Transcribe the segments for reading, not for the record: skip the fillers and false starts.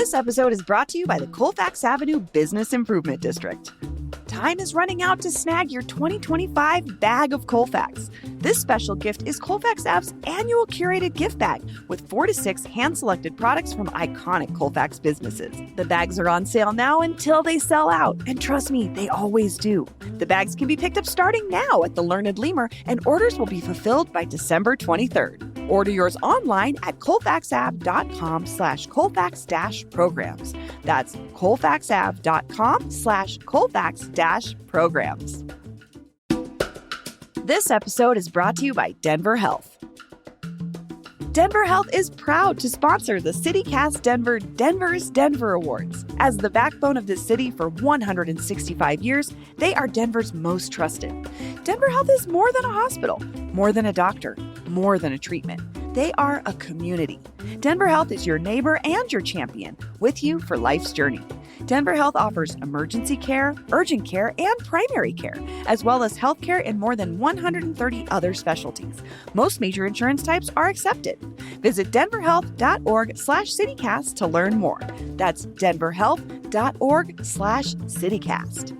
This episode is brought to you by the Colfax Avenue Business Improvement District. Time is running out to snag your 2025 bag of Colfax. This special gift is Colfax Ave's annual curated gift bag with 4 to 6 hand-selected products from iconic Colfax businesses. The bags are on sale now until they sell out, and trust me, they always do. The bags can be picked up starting now at the Learned Lemur, and orders will be fulfilled by December 23rd. Order yours online at colfaxave.com/Colfax-programs. That's colfaxave.com/Colfax-programs. This episode is brought to you by Denver Health. Denver Health is proud to sponsor the CityCast Denver Denver's Denver Awards. As the backbone of this city for 165 years, they are Denver's most trusted. Denver Health is more than a hospital, more than a doctor, more than a treatment. They are a community. Denver Health is your neighbor and your champion, with you for life's journey. Denver Health offers emergency care, urgent care, and primary care, as well as healthcare in more than 130 other specialties. Most major insurance types are accepted. Visit denverhealth.org/citycast to learn more. That's denverhealth.org/citycast.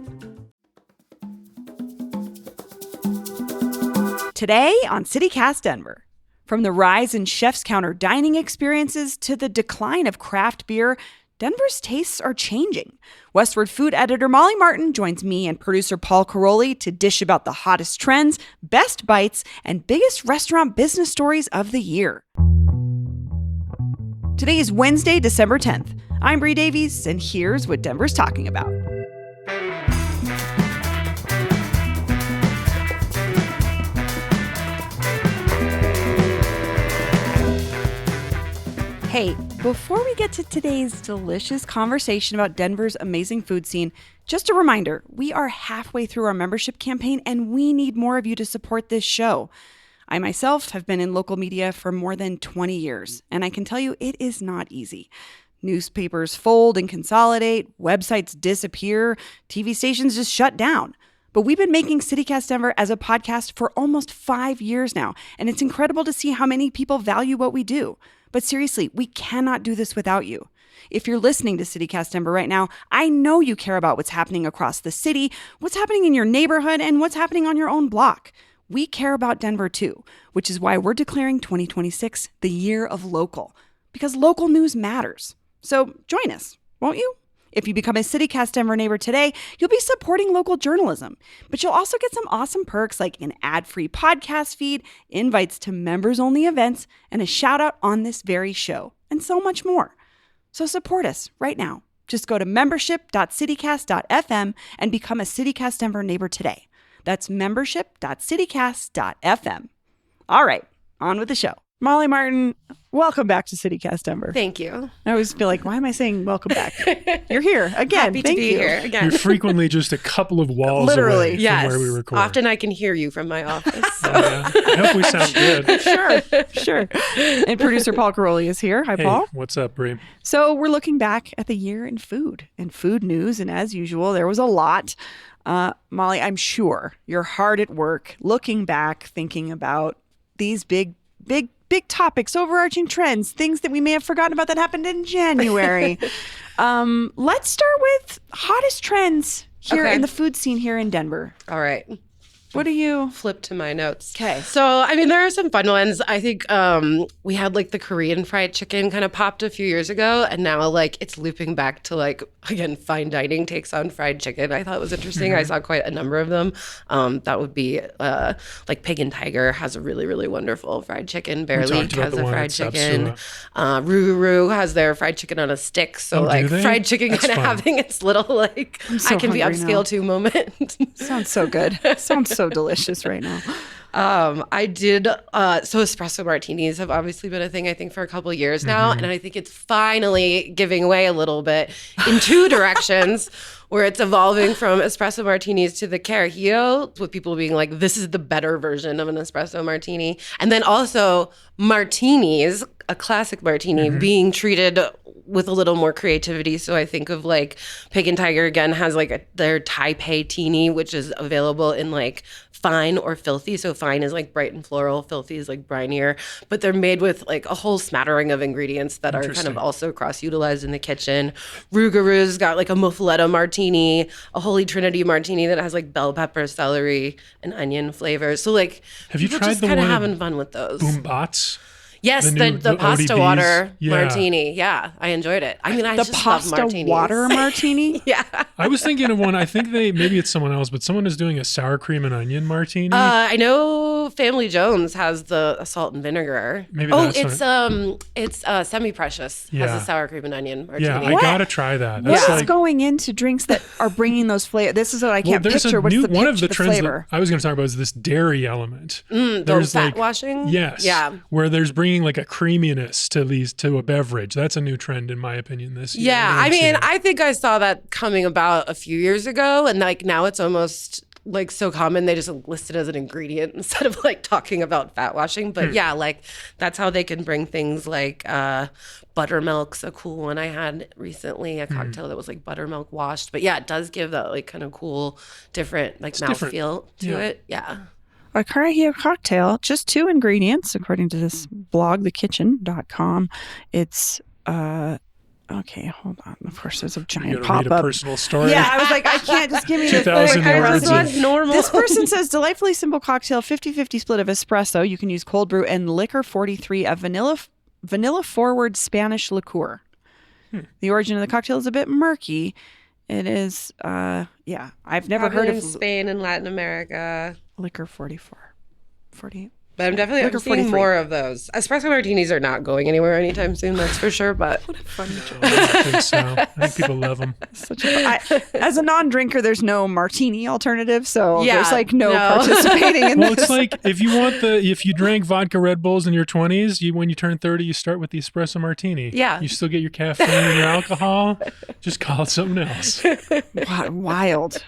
Today on CityCast Denver. From the rise in chef's counter dining experiences to the decline of craft beer, Denver's tastes are changing. Westward food editor Molly Martin joins me and producer Paul Caroli to dish about the hottest trends, best bites, and biggest restaurant business stories of the year. Today is Wednesday, December 10th. I'm Bree Davies, and here's what Denver's talking about. Hey, before we get to today's delicious conversation about Denver's amazing food scene, just a reminder, we are halfway through our membership campaign and we need more of you to support this show. I myself have been in local media for more than 20 years, and I can tell you it is not easy. Newspapers fold and consolidate, websites disappear, TV stations just shut down. But we've been making CityCast Denver as a podcast for almost 5 years now, and it's incredible to see how many people value what we do. But seriously, we cannot do this without you. If you're listening to CityCast Denver right now, I know you care about what's happening across the city, what's happening in your neighborhood, and what's happening on your own block. We care about Denver too, which is why we're declaring 2026 the year of local, because local news matters. So join us, won't you? If you become a CityCast Denver neighbor today, you'll be supporting local journalism, but you'll also get some awesome perks like an ad-free podcast feed, invites to members-only events, and a shout-out on this very show, and so much more. So support us right now. Just go to membership.citycast.fm and become a CityCast Denver neighbor today. That's membership.citycast.fm. All right, on with the show. Molly Martin, welcome back to CityCast Denver. Thank you. I always feel like, why am I saying welcome back? You're here again. Happy Thank to be you. here again. You're frequently just a couple of walls away from where we record. Often I can hear you from my office. So. Yeah. I hope we sound good. Sure. And producer Paul Caroli is here. Hi, Hey, Paul. what's up, Bree? So we're looking back at the year in food and food news. And as usual, there was a lot. Molly, I'm sure you're hard at work looking back, thinking about these big topics, overarching trends, things that we may have forgotten about that happened in January. Let's start with hottest trends here in the food scene here in Denver. All right. What do you flip to my notes? Okay. So, I mean, there are some fun ones. I think we had like the Korean fried chicken kind of popped a few years ago. And now like it's looping back to like, again, fine dining takes on fried chicken. I thought it was interesting. Mm-hmm. I saw quite a number of them. That would be like Pig and Tiger has a really, really wonderful fried chicken. Bear Leek has a fried chicken. Ruru has their fried chicken on a stick. So like fried chicken kind of having its little like, I can be upscale too moment. Sounds so good. Sounds so delicious right now. I did, so espresso martinis have obviously been a thing, I think, for a couple of years now. Mm-hmm. And I think it's finally giving way a little bit in two directions, where it's evolving from espresso martinis to the Carajillo, with people being like, this is the better version of an espresso martini. And then also martinis, a classic martini, being treated with a little more creativity. So I think of like Pig and Tiger again has like their Taipei Teeny, which is available in like fine or filthy. So fine is like bright and floral, filthy is like brinier, but they're made with like a whole smattering of ingredients that are kind of also cross-utilized in the kitchen. Rougarou's got like a Muffaletta martini, a Holy Trinity martini that has like bell pepper, celery, and onion flavors. So like, have you tried just the kind of one having fun with those? Boombats? Yes, the pasta ODBs. water martini. Yeah, I enjoyed it. I mean, I just love martinis. The pasta water martini? Yeah. I was thinking of one. I think maybe it's someone else, but someone is doing a sour cream and onion martini. I know Family Jones has the salt and vinegar. Maybe it's Semi-Precious has a sour cream and onion martini. Yeah, I gotta try that. What is going into drinks that are bringing those flavors? This is what I can't picture. What's the one of the trends flavor? that I was going to talk about is this dairy element. There's fat washing? Yes. Yeah. Where there's bringing like a creaminess to a beverage. That's a new trend in my opinion this year. Yeah, I mean, I think I saw that coming about a few years ago, and like now it's almost like so common they just list it as an ingredient instead of like talking about fat washing. But yeah, like that's how they can bring things like buttermilk's a cool one I had recently, a cocktail that was like buttermilk washed. But yeah, it does give that like kind of cool different like mouthfeel to it. Yeah. A Carajillo cocktail, just 2 ingredients, according to this blog, thekitchen.com. It's, okay, hold on. Of course, there's a giant pop-up. Read a personal story. Yeah, I was like, I can't just give me the 2,000 words. That's normal. This person says, delightfully simple cocktail, 50-50 split of espresso. You can use cold brew and liquor 43 of vanilla-forward Spanish liqueur. The origin of the cocktail is a bit murky. It is, I've never heard of Spain and Latin America. Liquor 44. 48. But I'm definitely seeing more of those. Espresso martinis are not going anywhere anytime soon, that's for sure. But what a fun joke. I think so. I think people love them. As a non-drinker, there's no martini alternative, so there's like no participating in this. Well, it's like if you drank vodka Red Bulls in your 20s, when you turn 30, you start with the espresso martini. Yeah. You still get your caffeine and your alcohol. Just call it something else. Wild.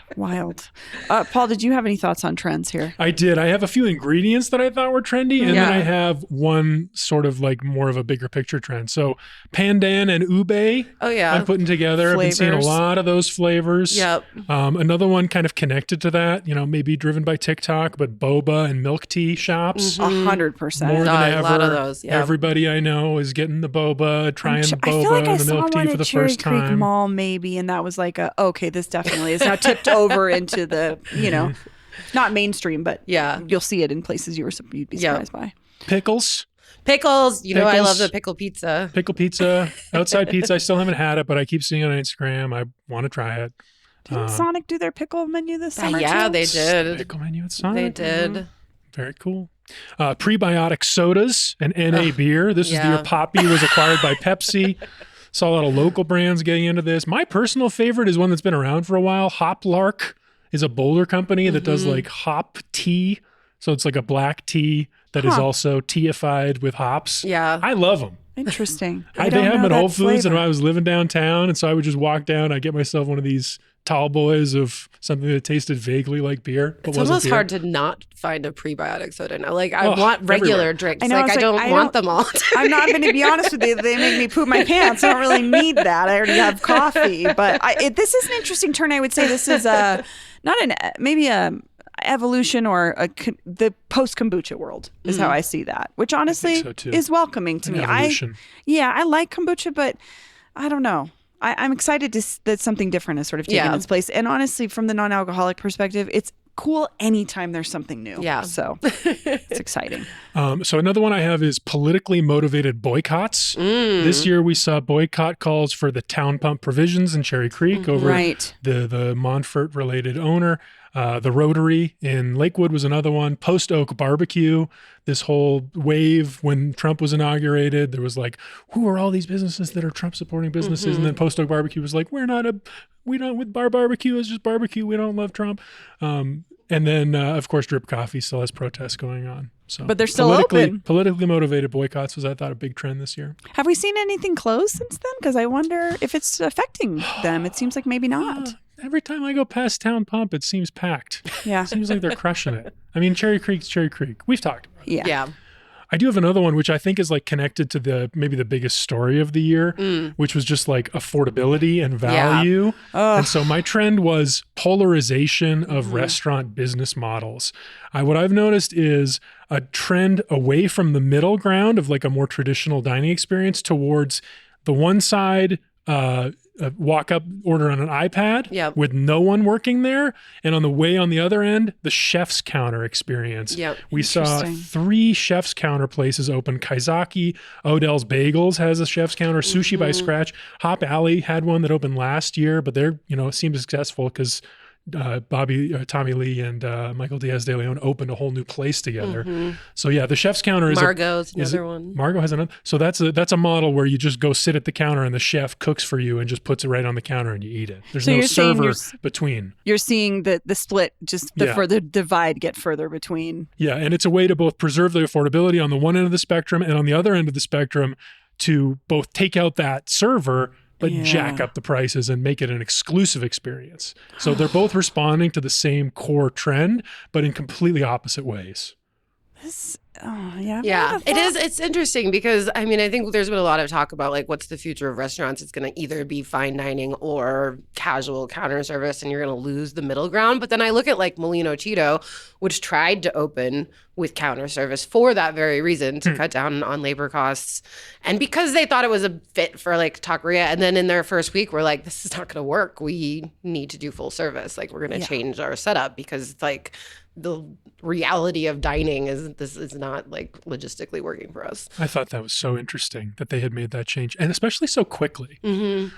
Paul, did you have any thoughts on trends here? I did. I have a few ingredients that I thought were trendy, and then I have one sort of like more of a bigger picture trend. So pandan and ube, I'm putting together. I've been seeing a lot of those flavors. Yep. Another one kind of connected to that, maybe driven by TikTok, but boba and milk tea shops. 100%. More than ever. A lot of those. Yep. Everybody I know is getting the boba, trying the boba and the milk tea for the first time. I feel like I saw one at Cherry Creek Mall maybe, and that was like okay, this definitely is now tipped over into the, not mainstream, but you'll see it in places you'd be surprised by. Pickles. I love the pickle pizza. Pickle pizza, outside pizza. I still haven't had it, but I keep seeing it on Instagram. I want to try it. Didn't Sonic do their pickle menu this summer? Yeah, too? they did. Pickle menu at Sonic. They did. Mm-hmm. Very cool. Prebiotic sodas and NA beer. This is the year Poppy was acquired by Pepsi. Saw a lot of local brands getting into this. My personal favorite is one that's been around for a while. Hoplark is a Boulder company that does like hop tea. So it's like a black tea that is also teaified with hops. Yeah. I love them. Interesting. They have them at Whole Foods, and I was living downtown, and so I would just walk down. I'd get myself one of these tall boys of something that tasted vaguely like beer. But it's wasn't almost beer. hard to not find a prebiotic soda now. Like, I want regular drinks. I know, I don't want them all. I'm not going to be honest with you. They make me poop my pants. I don't really need that. I already have coffee. But this is an interesting turn. I would say this is maybe a evolution or the post kombucha world is how I see that, which honestly is welcoming to me. Evolution. I like kombucha, but I don't know. I'm excited that something different is sort of taking its place. And honestly, from the non-alcoholic perspective, it's cool anytime there's something new. Yeah. So it's exciting. So another one I have is politically motivated boycotts. This year we saw boycott calls for the Town Pump Provisions in Cherry Creek over the Montfort related owner. The Rotary in Lakewood was another one. Post Oak Barbecue, this whole wave when Trump was inaugurated, there was like, who are all these businesses that are Trump supporting businesses? And then Post Oak Barbecue was like, we don't with our barbecue, it's just barbecue. We don't love Trump. And then of course, Drip Coffee still has protests going on. So, but they're still open. Politically motivated boycotts was, I thought, a big trend this year. Have we seen anything close since then? Because I wonder if it's affecting them. It seems like maybe not. Every time I go past Town Pump, it seems packed. Yeah. It seems like they're crushing it. I mean, Cherry Creek's Cherry Creek. We've talked about it. Yeah. I do have another one, which I think is like connected to maybe the biggest story of the year, which was just like affordability and value. Yeah. And so my trend was polarization of restaurant business models. What I've noticed is a trend away from the middle ground of like a more traditional dining experience towards the one side, walk up, order on an iPad with no one working there. And on the way on the other end, the chef's counter experience. Yep. We saw 3 chef's counter places open. Kaizaki, Odell's Bagels has a chef's counter. Sushi by Scratch. Hop Alley had one that opened last year, but they're, seemed successful because Tommy Lee and Michael Diaz de Leon opened a whole new place together. So yeah, the chef's counter is Margot's another one. Margot has another. So that's a model where you just go sit at the counter and the chef cooks for you and just puts it right on the counter and you eat it. There's no server between. You're seeing the split, just the further divide get further between. Yeah, and it's a way to both preserve the affordability on the one end of the spectrum and on the other end of the spectrum to both take out that server but jack up the prices and make it an exclusive experience. So they're both responding to the same core trend, but in completely opposite ways. It is. It's interesting because, I mean, I think there's been a lot of talk about like what's the future of restaurants. It's going to either be fine dining or casual counter service, and you're going to lose the middle ground. But then I look at like Molino Cheeto, which tried to open with counter service for that very reason, to cut down on labor costs. And because they thought it was a fit for like taqueria. And then in their first week, we're like, this is not going to work. We need to do full service. Like, we're going to change our setup because like the reality of dining is this is not like logistically working for us. I thought that was so interesting that they had made that change, and especially so quickly.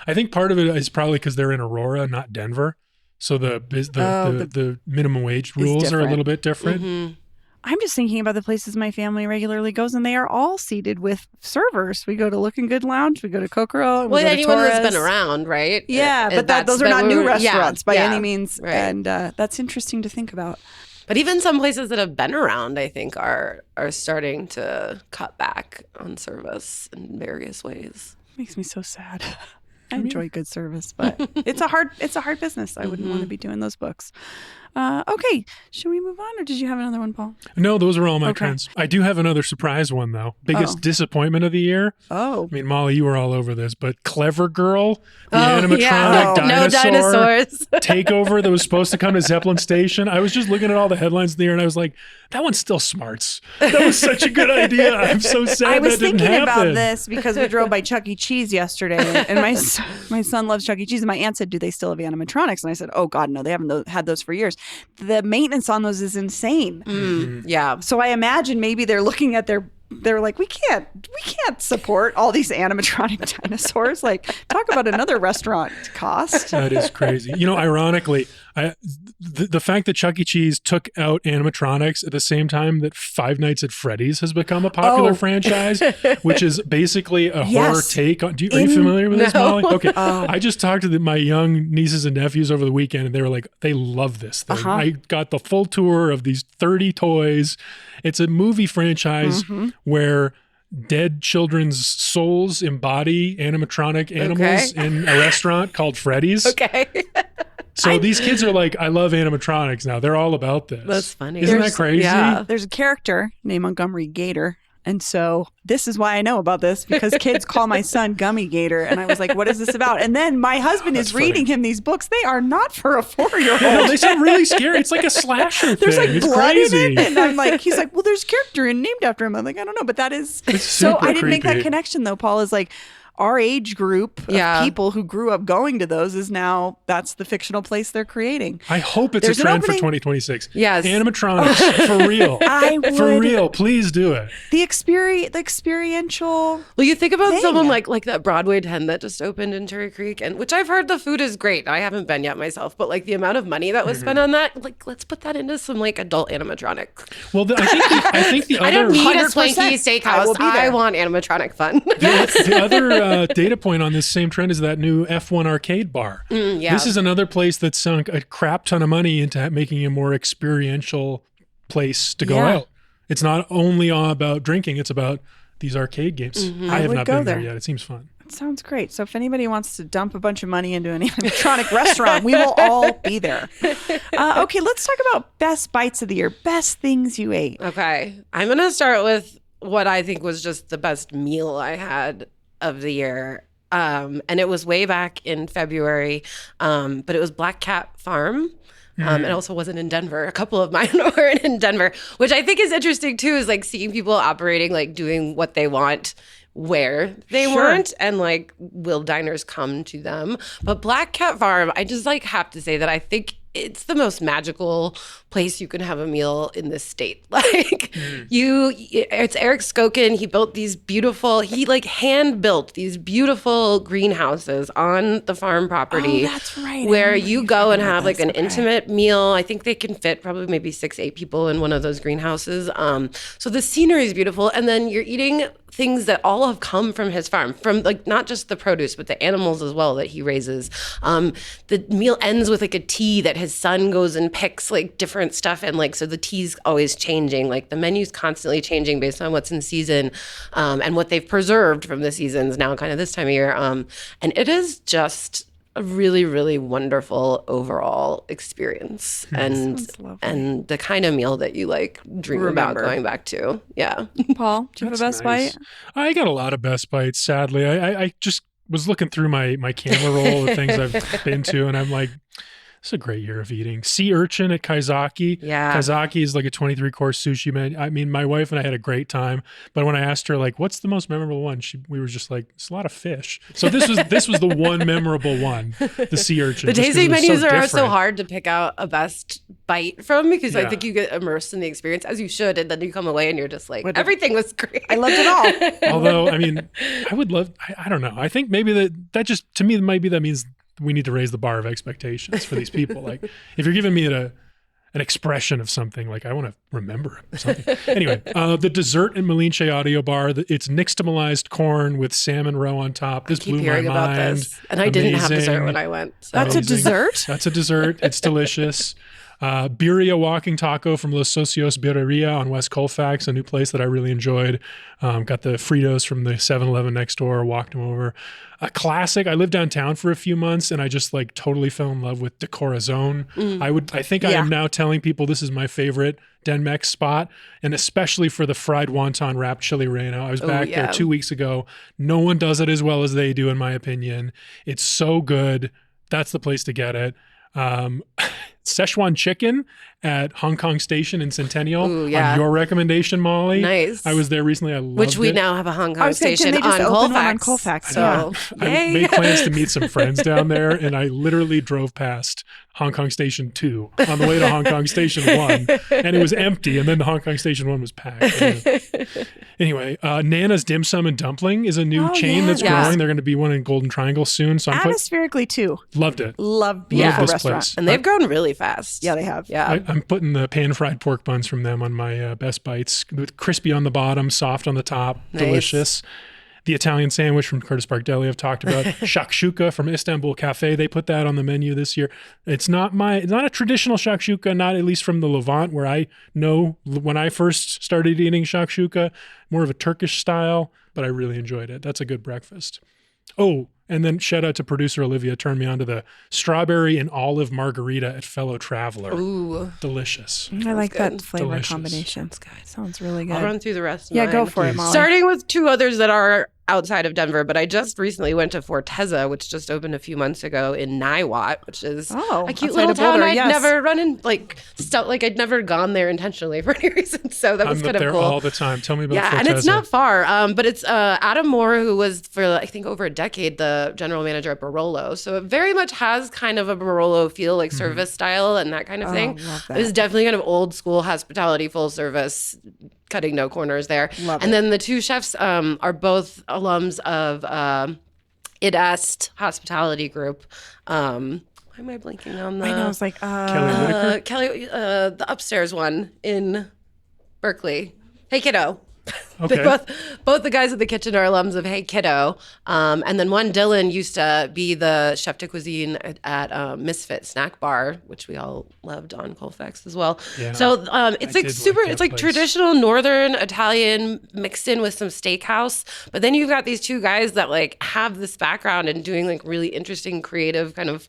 I think part of it is probably because they're in Aurora, not Denver. So the minimum wage rules are a little bit different. I'm just thinking about the places my family regularly goes, and they are all seated with servers. We go to Looking Good Lounge, we go to Kokoro. Well, anyone that's been around, right? Yeah, but those are not new restaurants by any means. Right. And that's interesting to think about. But even some places that have been around, I think, are starting to cut back on service in various ways. Makes me so sad. I enjoy good service, but it's a hard business. I wouldn't want to be doing those books. Okay, should we move on, or did you have another one, Paul? No, those are all my trends. I do have another surprise one, though. Biggest disappointment of the year. I mean, Molly, you were all over this, but Clever Girl, the animatronic dinosaur no dinosaurs takeover that was supposed to come to Zeppelin Station. I was just looking at all the headlines in the year, and I was like, that one still smarts. That was such a good idea. I'm so sad that didn't happen. I was thinking about this because we drove by Chuck E. Cheese yesterday, and my son loves Chuck E. Cheese, and my aunt said, do they still have animatronics? And I said, oh, God, no, they haven't had those for years. The maintenance on those is insane. Yeah. So I imagine maybe they're looking at they're like, we can't support all these animatronic dinosaurs. Like, talk about another restaurant cost. That is crazy. Ironically, the fact that Chuck E. Cheese took out animatronics at the same time that Five Nights at Freddy's has become a popular franchise, which is basically a horror take on. Are you familiar with this, Molly? Okay. I just talked to my young nieces and nephews over the weekend, and they were like, they love this thing. I got the full tour of these 30 toys. It's a movie franchise where dead children's souls embody animatronic animals in a restaurant called Freddy's. So these kids are like, I love animatronics now. They're all about this. That's funny. Isn't that crazy? Yeah. There's a character named Montgomery Gator. And so this is why I know about this, because kids call my son Gummy Gator. And I was like, what is this about? And then my husband is reading him these books. They are not for a 4-year-old. Yeah, they sound really scary. It's like a slasher thing. There's like it's blood crazy. in it. And I'm like, he's like, well, there's a character named after him. I'm like, I don't know. But that is so I didn't make that connection, though. Paul is like, our age group of people who grew up going to those is now, that's the fictional place they're creating. I hope it's a trend for 2026. Yes. Animatronics, for real. For real, please do it. The experiential. Well, you think about someone like that Broadway 10 that just opened in Cherry Creek, and which I've heard the food is great. I haven't been yet myself, but like the amount of money that was spent on that, like let's put that into some like adult animatronic. Well, I think the other. I don't need a swanky steakhouse. I want animatronic fun. The other data point on this same trend is that new F1 arcade bar. This is another place that sunk a crap ton of money into making a more experiential place to go out. It's not only about drinking, it's about these arcade games. I have not been there yet. It seems fun. It sounds great. So if anybody wants to dump a bunch of money into an animatronic restaurant, we will all be there. Okay, let's talk about best bites of the year. Best things you ate. Okay. I'm going to start with what I think was just the best meal I had of the year. And it was way back in February, but it was Black Cat Farm. It also wasn't in Denver. A couple of mine weren't in Denver, which I think is interesting too, is like seeing people operating, like doing what they want where they want, and like will diners come to them. But Black Cat Farm, I just like have to say that I think it's the most magical place you can have a meal in this state. Like it's Eric Skokin. He built he like hand built these beautiful greenhouses on the farm property. Oh, that's right. Where you go and have like an intimate meal. I think they can fit probably maybe 6-8 people in one of those greenhouses. So the scenery is beautiful. And then you're eating things that all have come from his farm, from like not just the produce, but the animals as well that he raises. The meal ends with like a tea that his son goes and picks like different stuff, and like so the tea's always changing, like the menu's constantly changing based on what's in season, and what they've preserved from the seasons now kind of this time of year, and it is just a really, really wonderful overall experience, and the kind of meal that you like dream about going back to. Paul, do you have a best bite? I got a lot of best bites, sadly. I just was looking through my camera roll of things I've been to, and I'm like, it's a great year of eating. Sea urchin at Kaizaki. Yeah. Kaizaki is like a 23-course sushi menu. I mean, my wife and I had a great time, but when I asked her, like, what's the most memorable one? We were just like, it's a lot of fish. So this was the one memorable one, the sea urchin. The tasting menus are so hard to pick out a best bite from, because I think you get immersed in the experience, as you should, and then you come away and you're just like, everything was great. I loved it all. Although, I mean, I would love, I don't know. I think maybe that just, to me, that means we need to raise the bar of expectations for these people. Like, if you're giving me an expression of something, like I want to remember something. Anyway, the dessert in Malinche Audio Bar, it's nixtamalized corn with salmon roe on top. This blew my mind. About this. And I didn't have dessert when I went. So. That's a dessert? That's a dessert. It's delicious. Birria walking taco from Los Socios Birreria on West Colfax, a new place that I really enjoyed. Got the Fritos from the 7-Eleven next door, walked them over. A classic. I lived downtown for a few months and I just like totally fell in love with De Corazon. I think I am now telling people this is my favorite Denmex spot, and especially for the fried wonton wrapped chili relleno. I was back there 2 weeks ago. No one does it as well as they do, in my opinion. It's so good. That's the place to get it. Szechuan chicken at Hong Kong Station in Centennial. On your recommendation, Molly. Nice. I was there recently. I loved Which we it. now have a Hong Kong Station on Colfax. So I made plans to meet some friends down there, and I literally drove past Hong Kong Station 2 on the way to Hong Kong Station 1, and it was empty, and then the Hong Kong Station 1 was packed. Anyway, Nana's Dim Sum and Dumpling is a new chain that's growing. They're going to be one in Golden Triangle soon. So atmospherically too. Loved it. Beautiful this restaurant. place. And they've grown really fast. Yeah, they have. Yeah. I'm putting the pan-fried pork buns from them on my best bites, with crispy on the bottom, soft on the top, delicious. The Italian sandwich from Curtis Park Deli I've talked about. Shakshuka from Istanbul Cafe. They put that on the menu this year. It's not a traditional shakshuka, not at least from the Levant, where I know when I first started eating shakshuka, more of a Turkish style, but I really enjoyed it. That's a good breakfast. Oh, and then shout out to producer Olivia, turned me on to the strawberry and olive margarita at Fellow Traveler. Ooh. Delicious. I like that flavor combination. That's good. Sounds really good. I'll run through the rest of mine. Go for it, Molly. Starting with two others that are outside of Denver, but I just recently went to Forteza, which just opened a few months ago in Niwot, which is a cute little town. I'd never run in, I'd never gone there intentionally for any reason. So that was kind of cool. I'm there all the time. Tell me about Forteza. And it's not far, but it's Adam Moore, who was for I think over a decade the general manager at Barolo. So it very much has kind of a Barolo feel, like service style and that kind of thing. Love that. It was definitely kind of old school hospitality, full service, cutting no corners there. And then the two chefs are both alums of IDEST Hospitality Group. Why am I blanking on the... I know, I was like... Kelly, the upstairs one in Berkeley. Hey Kiddo. Okay. Both the guys at the kitchen are alums of Hey Kiddo. And then one, Dylan, used to be the chef de cuisine at Misfit Snack Bar, which we all loved on Colfax as well. Yeah. So it's like super, it's like traditional Northern Italian mixed in with some steakhouse. But then you've got these two guys that like have this background and doing like really interesting, creative kind of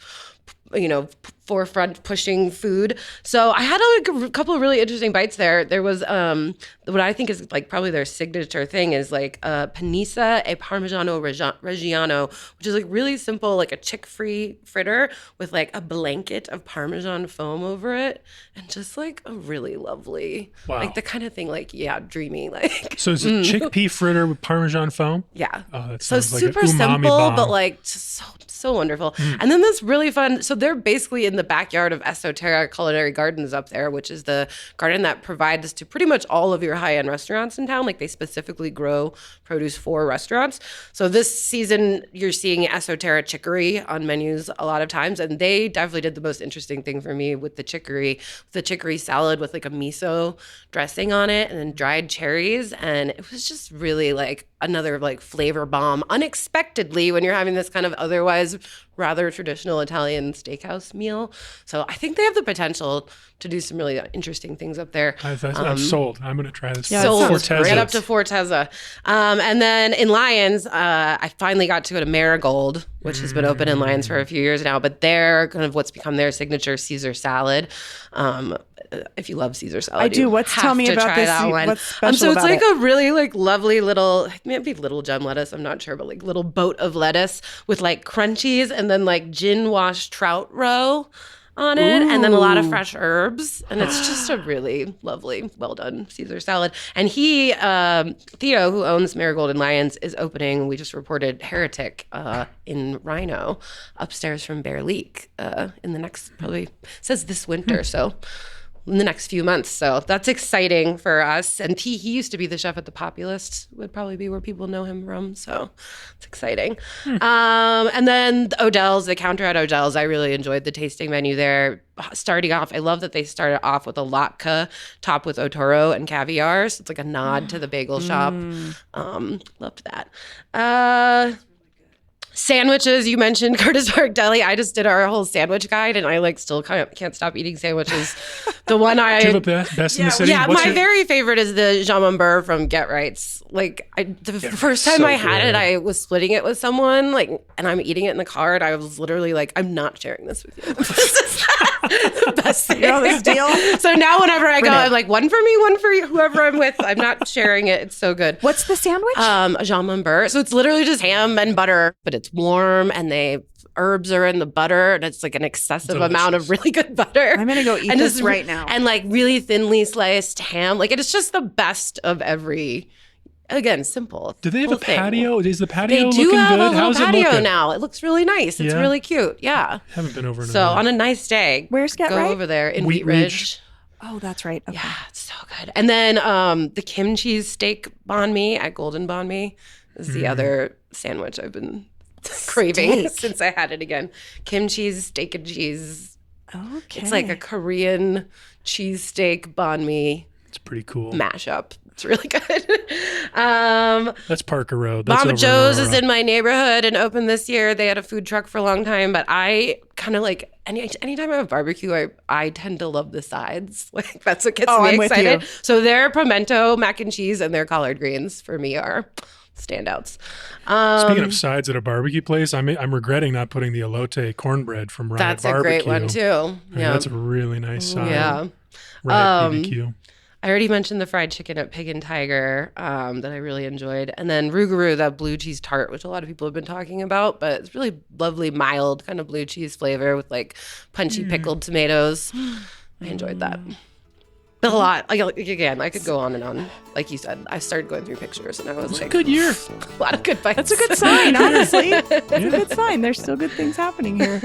forefront pushing food. So I had a couple of really interesting bites there. There was what I think is like probably their signature thing is like panisa e parmigiano reggiano, which is like really simple, like a chick-free fritter with like a blanket of Parmesan foam over it, and just like a really lovely, like the kind of thing like dreamy like. So it's a chickpea fritter with Parmesan foam? Yeah. Oh, that so sounds like super an umami simple, bomb. but like just so wonderful. And then this really fun. So they're basically in the backyard of Esoterra Culinary Gardens up there, which is the garden that provides to pretty much all of your high-end restaurants in town. Like they specifically grow produce for restaurants. So this season you're seeing Esoterra chicory on menus a lot of times, and they definitely did the most interesting thing for me with the chicory salad with like a miso dressing on it and then dried cherries, and it was just really like another like flavor bomb unexpectedly when you're having this kind of otherwise rather traditional Italian steakhouse meal. So I think they have the potential to do some really interesting things up there. I'm sold. I'm going to try this. Sold. Get up to Fortezza. And then in Lyons, I finally got to go to Marigold, which has been open in Lyons for a few years now, but they're kind of what's become their signature Caesar salad. If you love Caesar salad, I do. Tell me about this? What's special so it's about like it? a really like lovely little, maybe little gem lettuce, I'm not sure, but like little boat of lettuce with like crunchies and then like gin washed trout roe on it, and then a lot of fresh herbs, and it's just a really lovely, well done Caesar salad. And he, Theo, who owns Marigold in Lyons, is opening. We just reported Heretic in Rhino, upstairs from Bear Leak, in the next probably says this winter. So. In the next few months. So that's exciting for us. And he used to be the chef at the Populist, would probably be where people know him from. So it's exciting. And then Odell's, the counter at Odell's, I really enjoyed the tasting menu there. Starting off, I love that they started off with a latke topped with otoro and caviar. So it's like a nod to the bagel shop. Loved that. Sandwiches, you mentioned Curtis Park Deli. I just did our whole sandwich guide, and I like still can't stop eating sandwiches. The one I do you have a best in the city? Yeah, my very favorite is the Jamembert from Get Right's. Like the first time I had it, I was splitting it with someone, like, and I'm eating it in the car, and I was literally like, I'm not sharing this with you. This is the best thing. You know this deal? So now whenever I go, I'm like, one for me, one for you, whoever I'm with. I'm not sharing it. It's so good. What's the sandwich? A Jamembert. So it's literally just ham and butter, but it's warm, and herbs are in the butter, and it's like an excessive amount of really good butter. I'm gonna go eat this right now. And like really thinly sliced ham. Like it's just the best of every. Again, simple. Do they have a patio? Is the patio looking good? They do have a little patio looking? now. It looks really nice. It's really cute. Yeah. Haven't been over in So on a nice day, where's Get go Right? over there in Wheat Ridge. Oh, that's right. Okay. Yeah, it's so good. And then the kimchi steak banh mi at Golden Banh Mi is the other sandwich I've been craving since I had it again. Kimchi steak and cheese. Okay. It's like a Korean cheesesteak banh mi. It's pretty cool. Mashup. It's really good. That's Parker Road. That's Mama over Joe's in is in my neighborhood and opened this year. They had a food truck for a long time, but I kind of like anytime I have barbecue, I tend to love the sides. Like that's what gets me excited. So their pimento mac and cheese and their collard greens for me are standouts. Speaking of sides at a barbecue place, I'm regretting not putting the elote cornbread from Riot That's Barbecue. a great one too. Yeah, that's a really nice side. Yeah. Riot BBQ. I already mentioned the fried chicken at Pig and Tiger that I really enjoyed. And then Rougarou, that blue cheese tart, which a lot of people have been talking about, but it's really lovely, mild kind of blue cheese flavor with like punchy pickled tomatoes. I enjoyed that. A lot. Again, I could go on and on. Like you said, I started going through pictures and I was like, a good year. A lot of good bites. That's a good sign, honestly. That's a good sign. There's still good things happening here.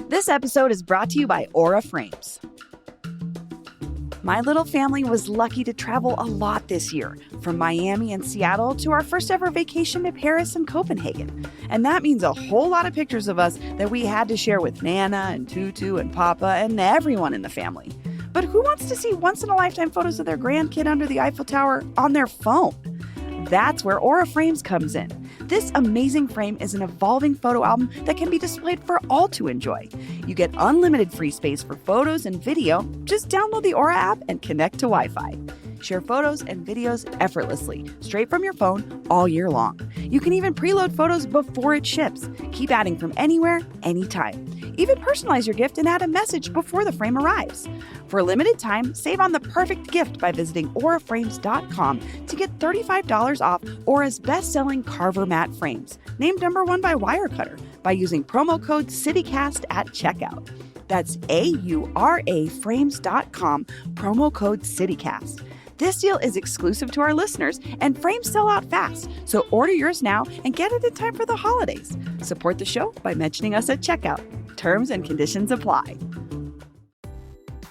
This episode is brought to you by Aura Frames. My little family was lucky to travel a lot this year, from Miami and Seattle to our first ever vacation to Paris and Copenhagen. And that means a whole lot of pictures of us that we had to share with Nana and Tutu and Papa and everyone in the family. But who wants to see once-in-a-lifetime photos of their grandkid under the Eiffel Tower on their phone? That's where Aura Frames comes in. This amazing frame is an evolving photo album that can be displayed for all to enjoy. You get unlimited free space for photos and video. Just download the Aura app and connect to Wi-Fi. Share photos and videos effortlessly, straight from your phone all year long. You can even preload photos before it ships. Keep adding from anywhere, anytime. Even personalize your gift and add a message before the frame arrives. For a limited time, save on the perfect gift by visiting auraframes.com to get $35 off Aura's best-selling Carver matte frames, named #1 by Wirecutter, by using promo code CityCast at checkout. That's AURAFrames.com, promo code CityCast. This deal is exclusive to our listeners, and frames sell out fast, so order yours now and get it in time for the holidays. Support the show by mentioning us at checkout. Terms and conditions apply.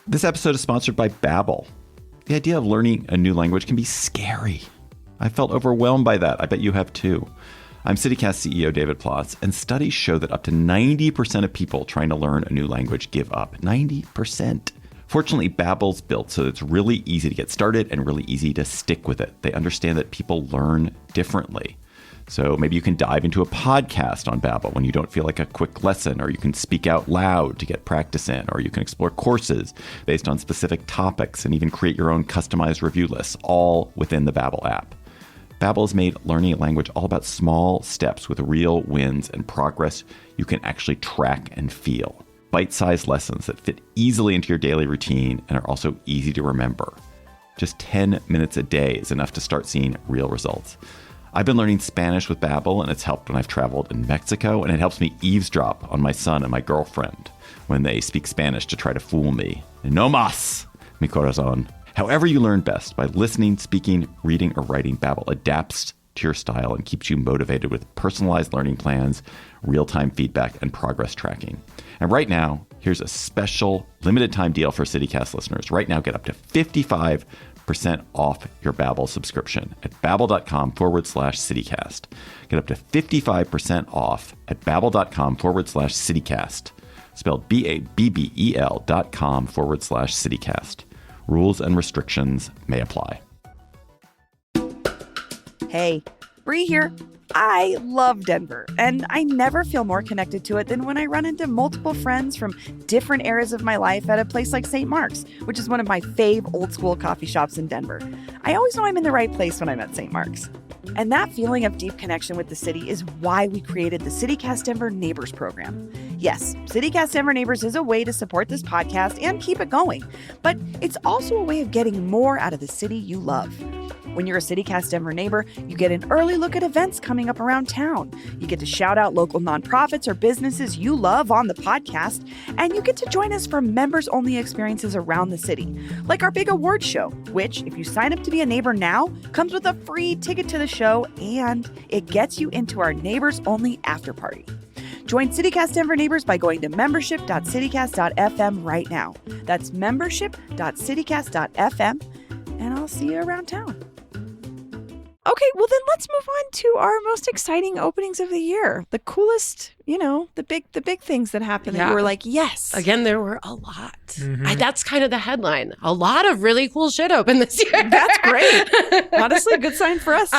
This episode is sponsored by Babbel. The idea of learning a new language can be scary. I felt overwhelmed by that. I bet you have too. I'm CityCast CEO David Plotz, and studies show that up to 90% of people trying to learn a new language give up. 90%. Fortunately, Babbel's built so that it's really easy to get started and really easy to stick with it. They understand that people learn differently. So maybe you can dive into a podcast on Babbel when you don't feel like a quick lesson, or you can speak out loud to get practice in, or you can explore courses based on specific topics and even create your own customized review lists, all within the Babbel app. Babbel has made learning a language all about small steps with real wins and progress you can actually track and feel. Bite-sized lessons that fit easily into your daily routine and are also easy to remember. Just 10 minutes a day is enough to start seeing real results. I've been learning Spanish with Babbel, and it's helped when I've traveled in Mexico, and it helps me eavesdrop on my son and my girlfriend when they speak Spanish to try to fool me. No más, mi corazón. However you learn best, by listening, speaking, reading, or writing, Babbel adapts to your style and keeps you motivated with personalized learning plans, real-time feedback, and progress tracking. And right now, here's a special limited-time deal for CityCast listeners. Right now, get up to 55% off your Babbel subscription at babbel.com/CityCast. Get up to 55% off at babbel.com/CityCast. Spelled BABBEL.com/CityCast. Rules and restrictions may apply. Hey, Bree here. I love Denver, and I never feel more connected to it than when I run into multiple friends from different eras of my life at a place like St. Mark's, which is one of my fave old school coffee shops in Denver. I always know I'm in the right place when I'm at St. Mark's. And that feeling of deep connection with the city is why we created the CityCast Denver Neighbors program. Yes, CityCast Denver Neighbors is a way to support this podcast and keep it going, but it's also a way of getting more out of the city you love. When you're a CityCast Denver neighbor, you get an early look at events coming up around town. You get to shout out local nonprofits or businesses you love on the podcast, and you get to join us for members-only experiences around the city, like our big award show, which, if you sign up to be a neighbor now, comes with a free ticket to the show, and it gets you into our neighbors-only after party. Join CityCast Denver Neighbors by going to membership.citycast.fm right now. That's membership.citycast.fm, and I'll see you around town. Okay, well then let's move on to our most exciting openings of the year. The coolest, the big things that happened that you were like, yes. Again, there were a lot. Mm-hmm. That's kind of the headline. A lot of really cool shit opened this year. That's great. Honestly, a good sign for us.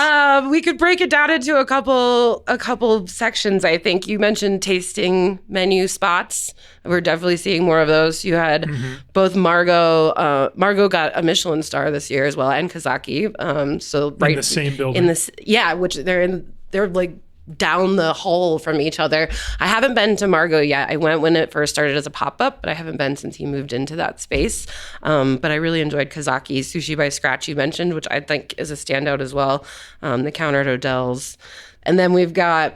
We could break it down into a couple sections, I think. You mentioned tasting menu spots. We're definitely seeing more of those. You had both Margot got a Michelin star this year as well, and Kazaki. So right in the same building. Which they're like down the hall from each other. I haven't been to Margot yet. I went when it first started as a pop-up, but I haven't been since he moved into that space. But I really enjoyed Kazaki's Sushi by Scratch you mentioned, which I think is a standout as well. The counter at Odell's. And then we've got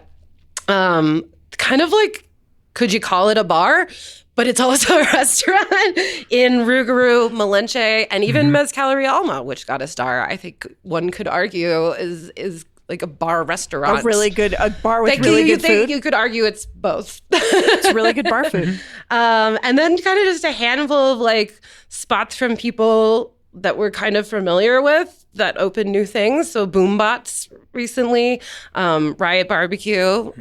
kind of like, could you call it a bar? But it's also a restaurant in Rougarou, Malinche, and even Mezcaleria Alma, which got a star. I think one could argue is like a bar restaurant. A bar with really good food. You could argue it's both. It's really good bar food. And then kind of just a handful of like spots from people that we're kind of familiar with that open new things. So Boombots recently, Riot Barbecue,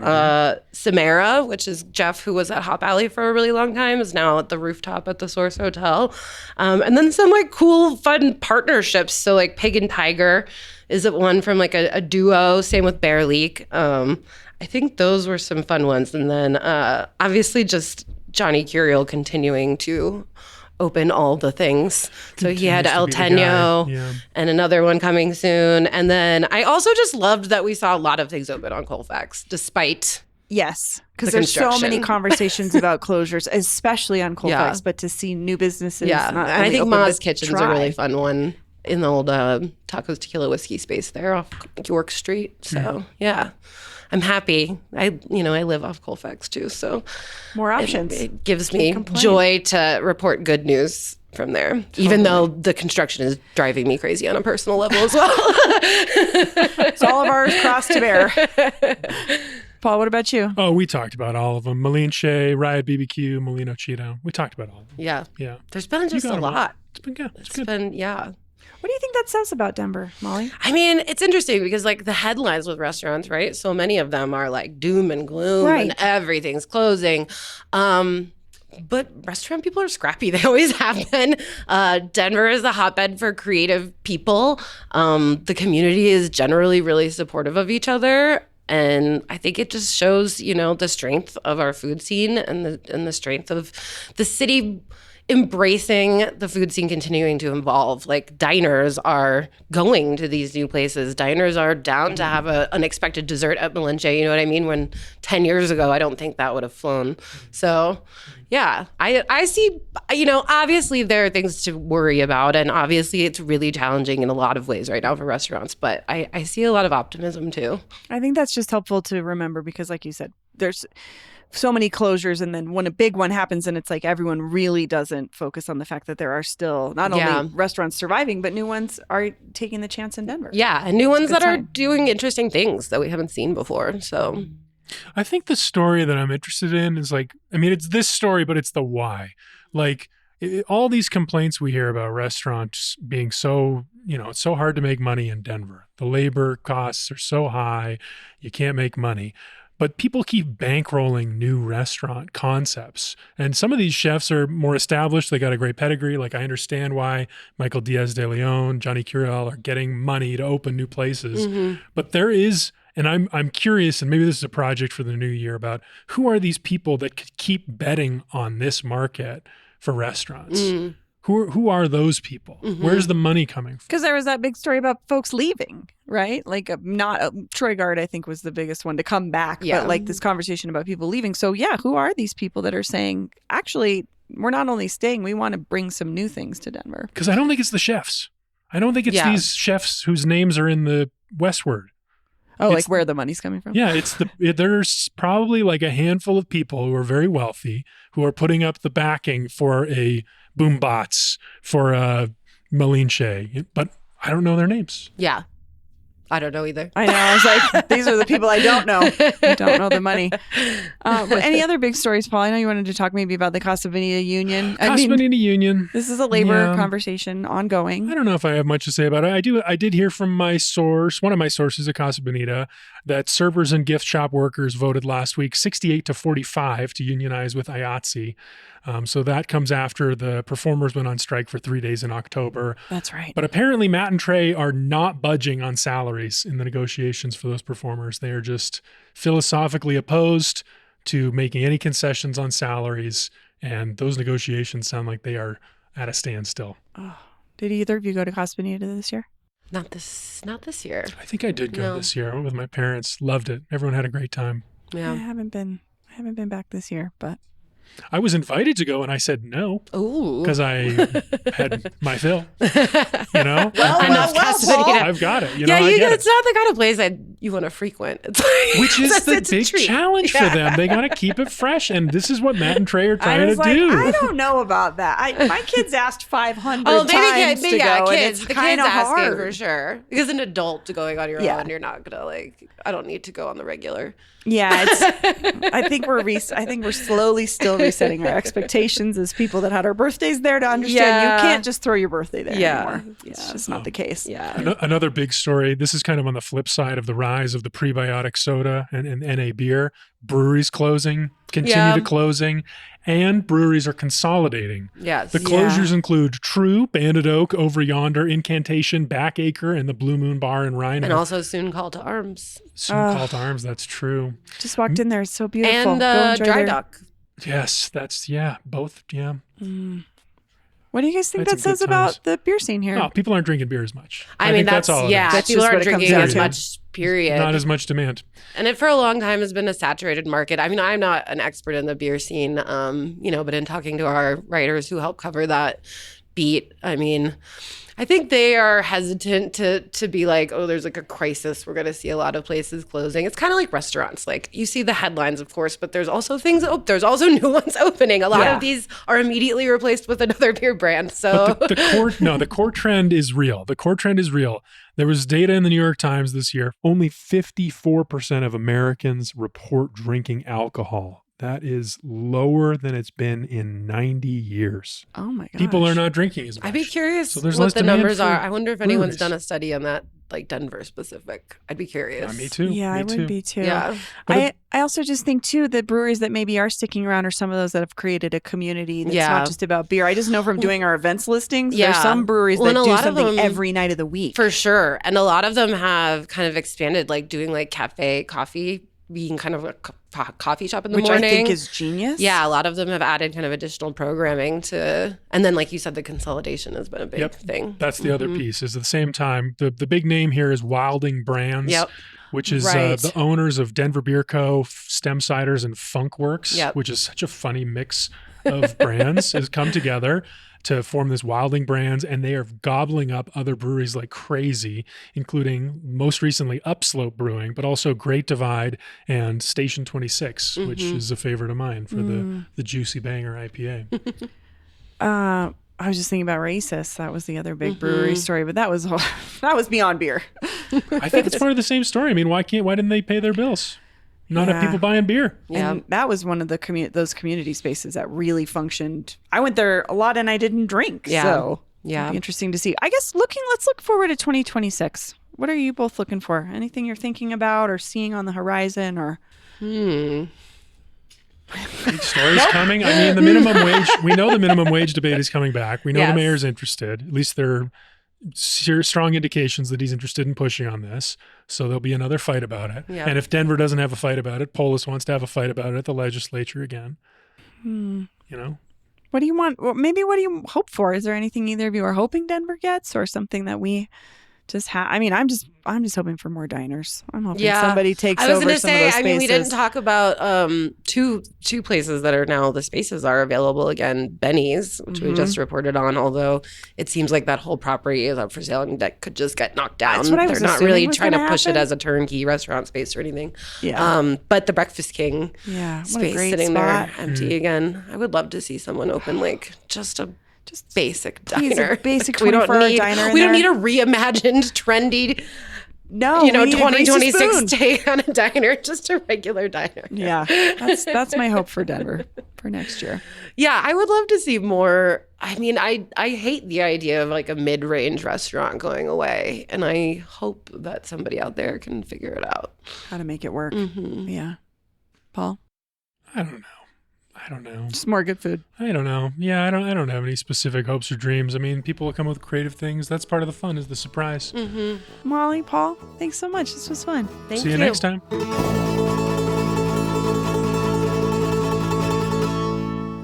Samara, which is Jeff, who was at Hop Alley for a really long time, is now at the rooftop at the Source Hotel. And then some like cool, fun partnerships. So like Pig and Tiger is one from like a duo. Same with Bear Leak. I think those were some fun ones. And then obviously just Johnny Curiel continuing to open all the things. So he had El Continues to be the Tenyo guy. Yeah. and another one coming soon. And then I also just loved that we saw a lot of things open on Colfax, despite Yes, because the there's so many construction. conversations about closures, especially on Colfax, but to see new businesses. Yeah, not and I only think open, Ma's but Kitchen's try. a really fun one in the old Tacos Tequila Whiskey space there off York Street. So yeah, I'm happy. I live off Colfax too, so More options. It gives Can't me complain. joy to report good news from there, even though the construction is driving me crazy on a personal level as well. It's all of ours crossed to bear. Paul, what about you? Oh, we talked about all of them. Malinche, Riot BBQ, Molino Cheeto. We talked about all of them. Yeah, Yeah. there's been just got a them all. lot. It's been good. It's It's good. been What do you think that says about Denver, Molly? I mean, it's interesting because like the headlines with restaurants, right? So many of them are like doom and gloom Right. and everything's closing. But restaurant people are scrappy. They always have been. Denver is a hotbed for creative people. The community is generally really supportive of each other. And I think it just shows, the strength of our food scene and the strength of the city embracing the food scene continuing to evolve. Like diners are going to these new places. Diners are down to have an unexpected dessert at Malinche. You know what I mean? When 10 years ago, I don't think that would have flown. So yeah, I see, obviously there are things to worry about. And obviously it's really challenging in a lot of ways right now for restaurants. But I see a lot of optimism too. I think that's just helpful to remember because, like you said, there's so many closures, and then when a big one happens, and it's like everyone really doesn't focus on the fact that there are still not only restaurants surviving, but new ones are taking the chance in Denver. Yeah, and new ones good that are sign. doing interesting things that we haven't seen before. So I think the story that I'm interested in is it's this story, but it's the why. All these complaints we hear about restaurants being so, it's so hard to make money in Denver. The labor costs are so high, you can't make money. But people keep bankrolling new restaurant concepts. And some of these chefs are more established. They got a great pedigree. Like I understand why Michael Diaz de Leon, Johnny Curiel are getting money to open new places. Mm-hmm. But there is, and I'm curious, and maybe this is a project for the new year, about who are these people that could keep betting on this market for restaurants? Mm. Who are those people? Mm-hmm. Where's the money coming from? Because there was that big story about folks leaving, right? Like Troy Guard, I think, was the biggest one to come back. Yeah. But like this conversation about people leaving. So yeah, who are these people that are saying, actually, we're not only staying, we want to bring some new things to Denver? Because I don't think it's the chefs. I don't think it's these chefs whose names are in the Westward. Oh, It's- like where the money's coming from? Yeah, there's probably like a handful of people who are very wealthy who are putting up the backing for a Boombots, for a Malinche, but I don't know their names. yeah, I don't know either. I know. I was like, these are the people I don't know. I don't know the money. Any other big stories, Paul? I know you wanted to talk maybe about the Casa Bonita Union. Casa Bonita Union. This is a labor Yeah. conversation ongoing. I don't know if I have much to say about it. I did hear from my source, one of my sources at Casa Bonita, that servers and gift shop workers voted last week 68-45 to unionize with IATSE. So that comes after the performers went on strike for 3 days in October. That's right. But apparently Matt and Trey are not budging on salaries in the negotiations for those performers. They are just philosophically opposed to making any concessions on salaries. And those negotiations sound like they are at a standstill. Oh, did either of you go to Casa Bonita this year? Not this year. I think I did go No. this year with my parents. Loved it. Everyone had a great time. I Yeah. haven't been back this year, but I was invited to go and I said no Ooh. because I had my fill. Enough Casa Bonita. I've got it. Yeah, I get it's not the kind of place that you want to frequent. It's like, Which is the it's a big treat. challenge for them. They got to keep it fresh. And this is what Matt and Trey are I trying was to like, do. I don't know about that. My kids asked 500 Oh, times to go, and kids. it's The kind kids of asking hard. for sure. Because an adult going on your Yeah. own, you're not gonna I don't need to go on the regular. Yeah, I think we're slowly still resetting our expectations as people that had our birthdays there to understand Yeah. you can't just throw your birthday there Yeah. anymore. It's just not the case. Yeah. Another big story. This is kind of on the flip side of the rise of the prebiotic soda and NA beer. Breweries closing, continue to closing, and breweries are consolidating. Yes. The closures include True, Bandit Oak, Over Yonder, Incantation, Backacre, and the Blue Moon Bar in Rhino. And also soon Call to Arms. Soon Call to Arms, that's true. Just walked in there. It's so beautiful. And Go enjoy Dry their- Dock. Yes, both, yeah. What do you guys think that says about the beer scene here? Oh, people aren't drinking beer as much. I mean, that's all. Yeah, people aren't drinking as to. much. Period. Not as much demand. And it for a long time has been a saturated market. I mean, I'm not an expert in the beer scene, but in talking to our writers who help cover that beat, I mean, I think they are hesitant to be like, oh, there's like a crisis. We're going to see a lot of places closing. It's kind of like restaurants. Like you see the headlines, of course, but there's also there's also new ones opening. A lot of these are immediately replaced with another beer brand. So but the core trend is real. The core trend is real. There was data in the New York Times this year. Only 54% of Americans report drinking alcohol. That is lower than it's been in 90 years. Oh my gosh. People are not drinking as much. I'd be curious so what the numbers are. I wonder if anyone's done a study on that, like Denver specific. I'd be curious. Me too. Yeah, I would be too. Yeah. I also just think too that breweries that maybe are sticking around are some of those that have created a community that's not just about beer. I just know from doing our events listings, there's some breweries that do something every night of the week. For sure. And a lot of them have kind of expanded, like doing like cafe coffee, being kind of a coffee shop in the morning. Which I think is genius. Yeah, a lot of them have added kind of additional programming to, and then like you said, the consolidation has been a big thing. That's the other piece. Is at the same time, the big name here is Wilding Brands, which is the owners of Denver Beer Co., Stem Ciders, and Funkworks, which is such a funny mix of brands has come together to form this Wilding Brands, and they are gobbling up other breweries like crazy, including most recently Upslope Brewing, but also Great Divide and Station 26, which is a favorite of mine for the Juicy Banger IPA. I was just thinking about Races. That was the other big brewery story, but that was beyond beer. I think it's part of the same story. I mean, why didn't they pay their bills? Not have people buying beer. And that was one of the those community spaces that really functioned. I went there a lot and I didn't drink. Yeah. So it'd be interesting to see. I guess let's look forward to 2026. What are you both looking for? Anything you're thinking about or seeing on the horizon or? Big stories coming. I mean, the minimum wage, we know the minimum wage debate is coming back. We know the mayor's interested. At least there are strong indications that he's interested in pushing on this. So there'll be another fight about it. Yeah. And if Denver doesn't have a fight about it, Polis wants to have a fight about it at the legislature again. You know? What do you want? Well, maybe what do you hope for? Is there anything either of you are hoping Denver gets or something that we just have? I mean, I'm just hoping for more diners. I'm hoping somebody takes over some of those spaces. I mean, we didn't talk about two places that are now the spaces are available again. Benny's, which we just reported on, although it seems like that whole property is up for sale and that could just get knocked down. That's what I was They're not really trying to push happen. it as a turnkey restaurant space or anything. Yeah. But the Breakfast King space sitting spot. there empty again. I would love to see someone open like just basic diner. Basic 24-hour diner. We don't need a reimagined, trendy, 2026 take on a diner, just a regular diner. Yeah, that's my hope for Denver for next year. Yeah, I would love to see more. I mean, I hate the idea of like a mid-range restaurant going away, and I hope that somebody out there can figure it out. How to make it work. Yeah. Paul? I don't know. Just more good food. I don't know. Yeah, I don't have any specific hopes or dreams. I mean, people will come with creative things. That's part of the fun, is the surprise. Molly, Paul, thanks so much. This was fun. Thank you. See you next time.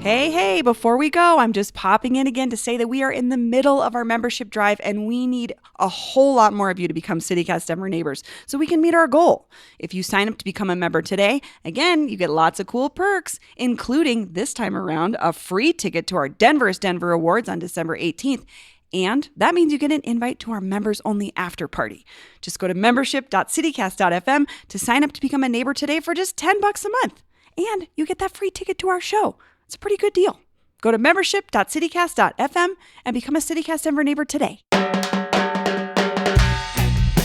Hey, before we go, I'm just popping in again to say that we are in the middle of our membership drive and we need a whole lot more of you to become CityCast Denver neighbors so we can meet our goal. If you sign up to become a member today, again, you get lots of cool perks, including this time around a free ticket to our Denver's Denver Awards on December 18th. And that means you get an invite to our members-only after party. Just go to membership.citycast.fm to sign up to become a neighbor today for just $10 a month. And you get that free ticket to our show. It's a pretty good deal. Go to membership.citycast.fm and become a CityCast Denver neighbor today.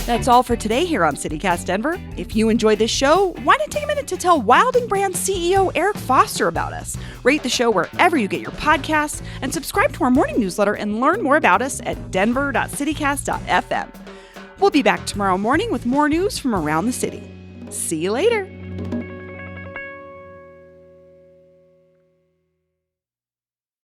That's all for today here on CityCast Denver. If you enjoyed this show, why not take a minute to tell Wilding Brands CEO Eric Foster about us? Rate the show wherever you get your podcasts and subscribe to our morning newsletter and learn more about us at denver.citycast.fm. We'll be back tomorrow morning with more news from around the city. See you later.